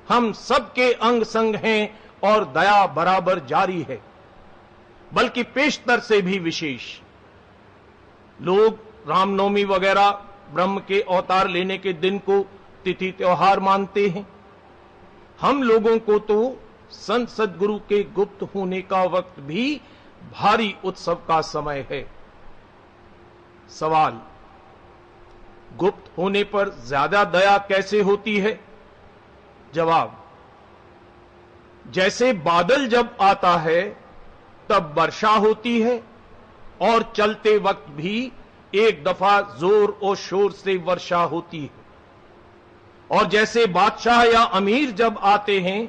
हम सबके अंग संग हैं और दया बराबर जारी है, बल्कि पेशतर से भी विशेष। लोग रामनवमी वगैरह ब्रह्म के अवतार लेने के दिन को तिथि त्योहार मानते हैं। हम लोगों को तो संत सदगुरु के गुप्त होने का वक्त भी भारी उत्सव का समय है। सवाल, गुप्त होने पर ज्यादा दया कैसे होती है? जवाब, जैसे बादल जब आता है तब वर्षा होती है, और चलते वक्त भी एक दफा जोर और शोर से वर्षा होती है। और जैसे बादशाह या अमीर जब आते हैं,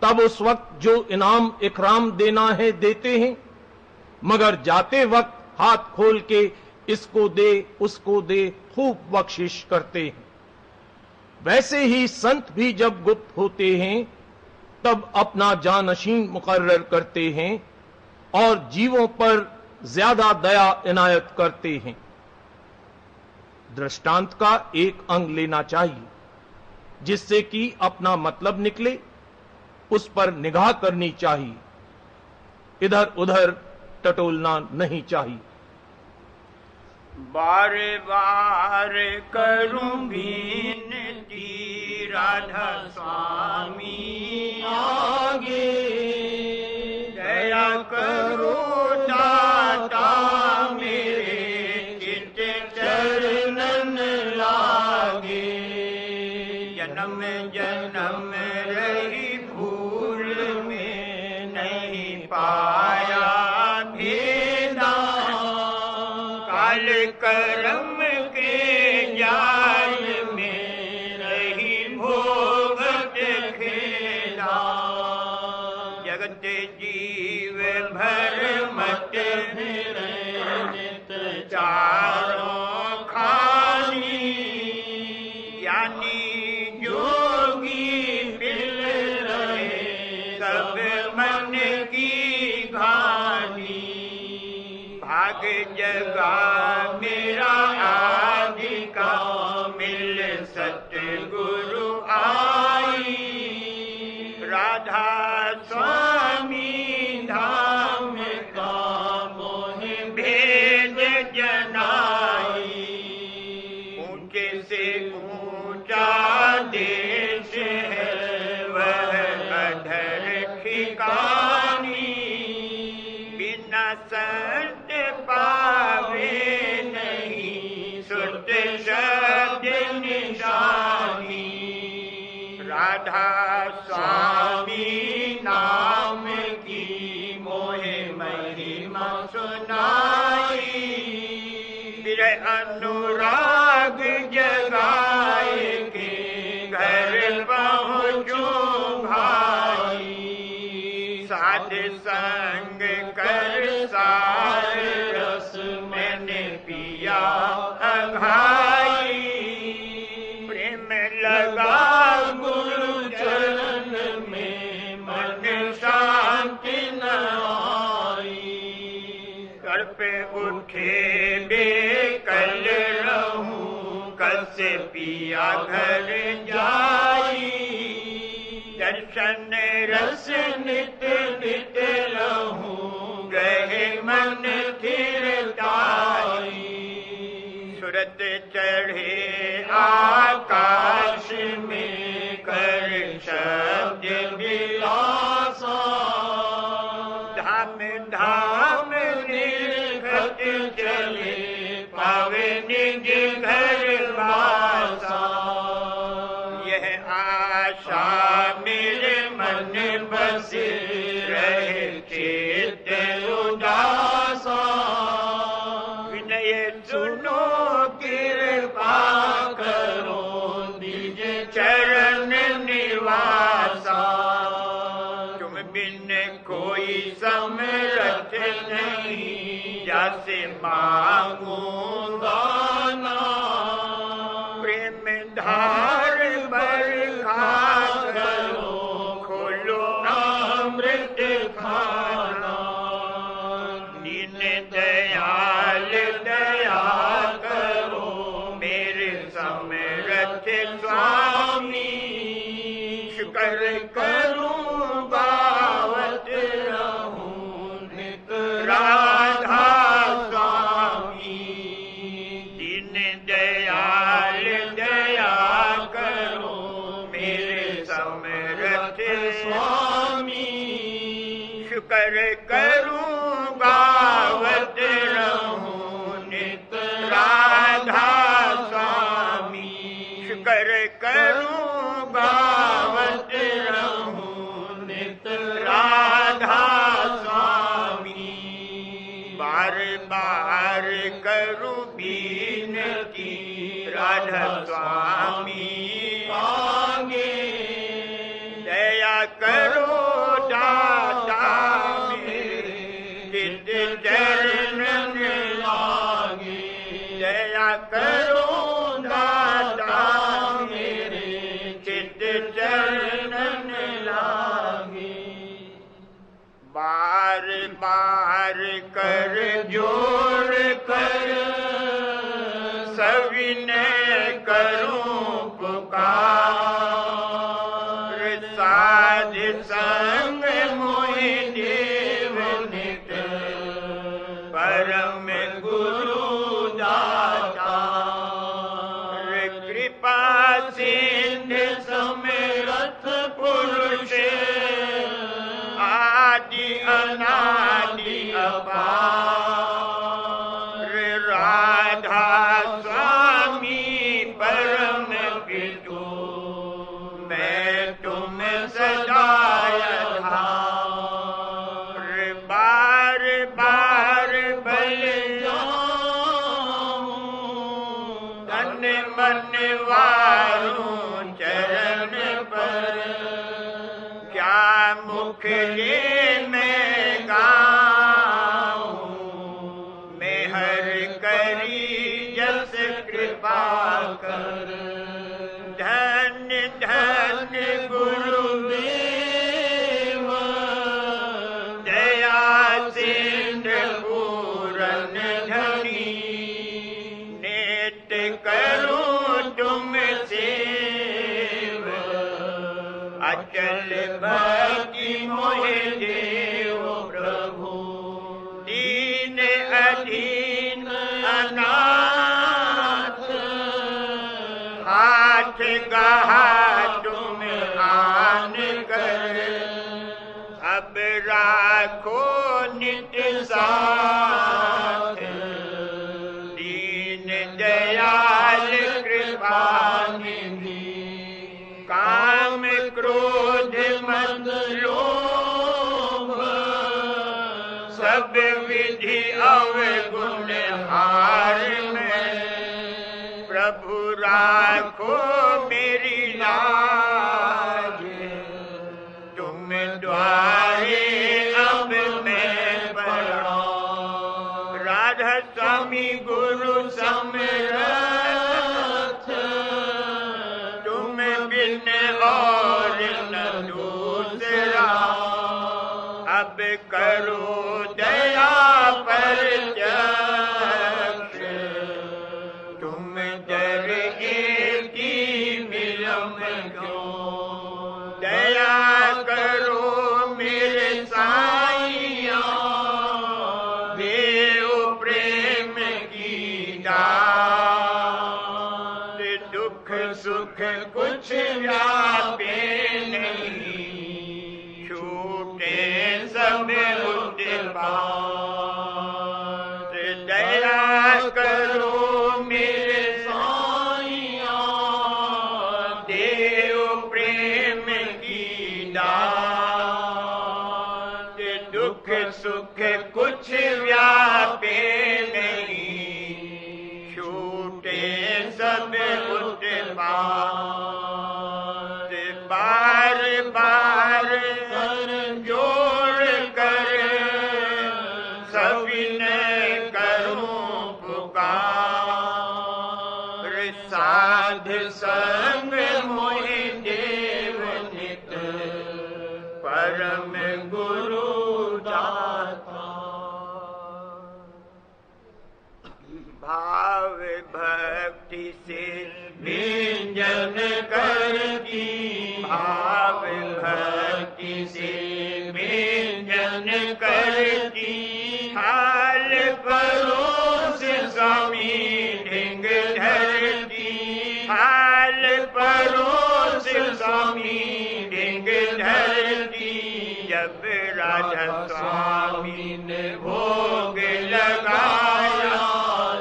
तब उस वक्त जो इनाम इकराम देना है देते हैं, मगर जाते वक्त हाथ खोल के इसको दे उसको दे खूब बख्शिश करते हैं। वैसे ही संत भी जब गुप्त होते हैं, तब अपना जानशीन मुकर्रर करते हैं और जीवों पर ज्यादा दया इनायत करते हैं। दृष्टांत का एक अंग लेना चाहिए, जिससे कि अपना मतलब निकले, उस पर निगाह करनी चाहिए, इधर उधर टटोलना नहीं चाहिए। बार बार करूं विनती राधा स्वामी आगे, दया करो दाता मेरे चित चरणन लागे। जन्म जन्म रही भूल में नहीं पाया भेदा, काल कर्म के जाल में रही भोगत खेला। जगत जीव भर मत नित चारों खानी, यानी जोगी मिल रहे सब मन की घानी। भाग जगा मेरा आदि का मिल सतगुरु आई। राधा स्वामी धाम का मोह भेद जनाई। ऊंचे से ऊंचा देश है वह अधर ठिकानी, बिना राधा स्वामी नाम की मोहे महिमा सुनाई, फिर अनुराग जगाए के घर पहुँचूं भाई, साध संग कर सार रस मैंने पिया अघाई, प्रेम लगा गुरु चरण में मन शांति न आई, कर पे उठे बेकल रहूं कैसे पिया घर जाई, दर्शन रस नित नित रहूं गए मन थिरताई, सूरत चढ़े आकाश में कर शब्द विलासा, धाम धाम निर्घट चले पावे निज घर वासा, यह आशा मेरे मन बसे रहे चित्त उदासा, विनय सुनो कृपा करो निज चरण निवासा, तुम बिन कोई समरथ नहीं जैसे मांगूं दाना, प्रेम धार बरखा करो खोलो अमृत खाना, दीन दयाल दया करो मेरे समरथ स्वामी, शुक्र करूं गावत रहूं नित राधा स्वामी, दीन दयाल दया करो मेरे समरथ स्वामी, शुक्र करूं गावत रहूं नित राधा स्वामी, शुक्र करूं गावत रहूं नित राधा स्वामी, बार बार करूं बीनती राधा स्वामी आगे, दया करो दाता मेरे चित चरण लागे, दया करो दाता मेरे चित चरण लागे, बार बार कर जोड़ कर सविनय करूं पुकार, साध संग मोहि देव नित परम गुरु दाता, कृपा सिंधु समरथ पुरुष आदि अनादि अपार, राधा स्वामी परम पितु मैं तुम सदा यथार, बार बार बल जाऊं तन मन वारूं चरण पर, क्या मुख ये मैं गाऊं मैं हर करी जस कृपा कर, धन्य धन्य गुरुदेव दया सिंधु पूरन धनी, नित्य करूं तुम सेव अचल भक्ति मोहे देव प्रभु, दीन अधीन अनाथ हाथ गहा तुम आन कर, अब राखो नित्य साथ, दीन दयाल कृपा निधि काम काम क्रोध मद लोभ सब विधि अवगुण हार में प्रभु राखो मेरी लाज तुम द्वारे अब मैं पड़ा राधा स्वामी गुरु समरथ तुम बिन और न दूसरा अब करो दया पर तुम दर की विलम्ब क्यों दया करो मेरे साईया देव प्रेम की दात दुख सुख कुछ व्यापे नहीं छूटे सब उत्पात दया करो मेरे साईया देव प्रेम की दात दुख सुख कुछ व्यापे नहीं छूटे सब उत्पात बार बार कर जोड़ कर सविनय करूं पुकार साध संग मोहि देव नित परम गुरु दाता भाव भक्ति से व्यंजन करती भाव भक्ति से व्यंजन करती हाल परोस स्वामी ढिंग धरती हाल परोस स्वामी ढिंग धरती जब राधा स्वामी ने भोग लगाया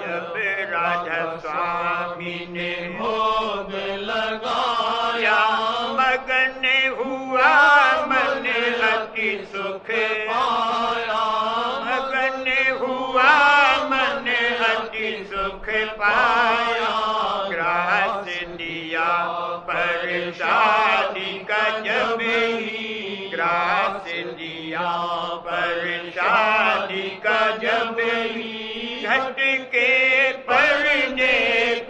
जब राधा स्वामी ने भोग लगाया मगन हुआ मन अति सुख पाया मगन हुआ मन अति सुख पाया ग्रास दिया प्रसादी का जब ही ग्रास दिया प्रसादी का जब ही घट के पर्दे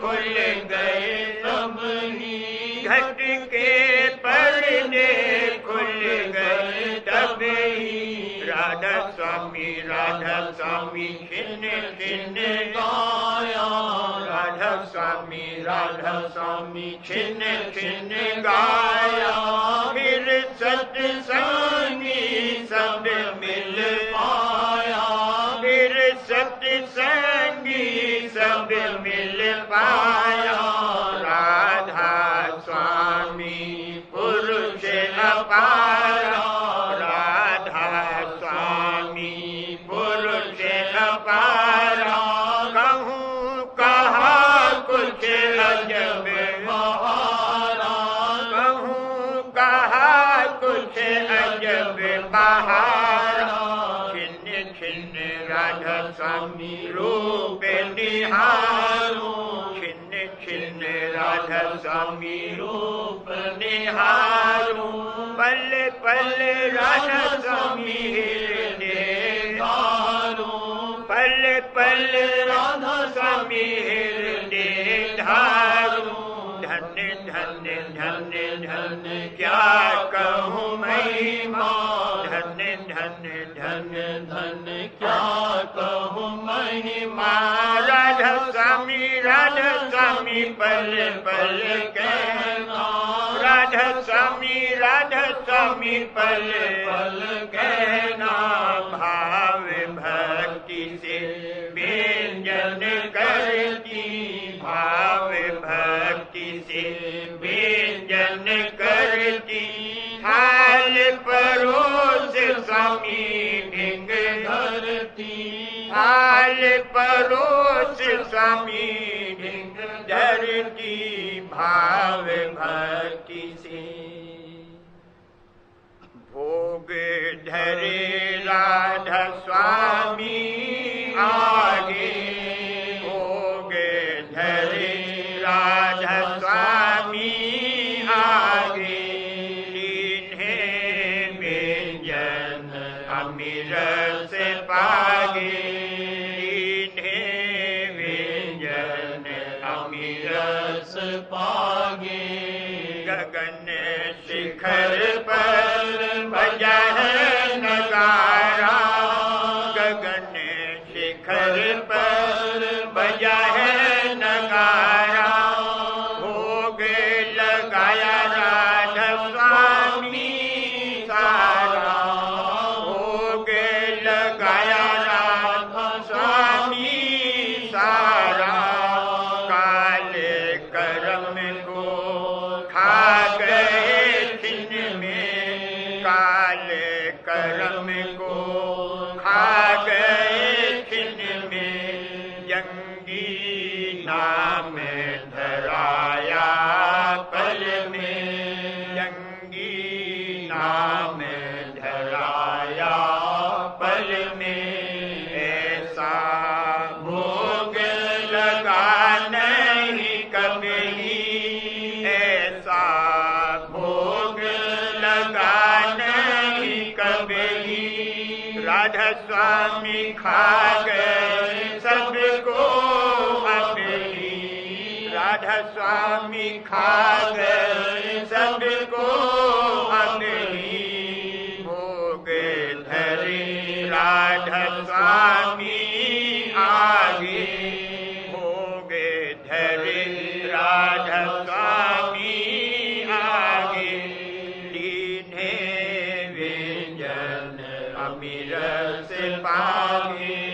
खुल गए सब ही घट के पर्दे खुल गए तब ही राधा स्वामी खिन खिन गाया राधा स्वामी खिन खिन गाया फिर सत्संगी सब मिल पाया फिर सत्संगी सब मिल पाया राधा स्वामी पुरुष अपारा राधा स्वामी पुरुष अपारा कहूँ कहा कुछ अजब बहारा कहूँ कहा कुछ अजब बहारा छिन्न छिन्न राधा स्वामी रूप निहारो छिन्न छिन्न राधा स्वामी रूप निहारो पल पल राधा स्वामी हृदय धारो पल पल राधा स्वामी हृदय धारो धन धन धन धन क्या कहूँ महिमा धन धन धन धन क्या कहूँ महिमा राधा स्वामी पल पल कहना राधा स्वामी पल पल कहना भाव भक्ति से व्यंजन करती भाव भक्ति से व्यंजन करती हाल परोस स्वामी ढिंग धरती हाल परोस स्वामी ढिंग धरती भाव भक्ति से भोग धरे राधा स्वामी आगे, भोग धरे राधा स्वामी आगे, लीन्हे व्यंजन अमृत पागे, लीन्हे व्यंजन अमृत पागे। गगन शिखर पर बजा है नगारा, गगन शिखर पर बजा है नगारा, भोग लगाया राधा स्वामी सारा, भोग लगाया राधा स्वामी सारा। काले कर्म को खा गए दिन में, काले कर्म को खा गए दिन में, जंगी नाम धराया पल में, जंगी नाम धराया पल में। ऐसा भोग लगा नहीं कभी, ऐसा भोग लगा नहीं कभी, राधा स्वामी खा गए सबको अपनी, राधा स्वामी खा गए सबको अपनी। भोग धरे राधा स्वामी आगे, भोग धरे राधा स्वामी आगे, लीन्हे व्यंजन अमृत पागे।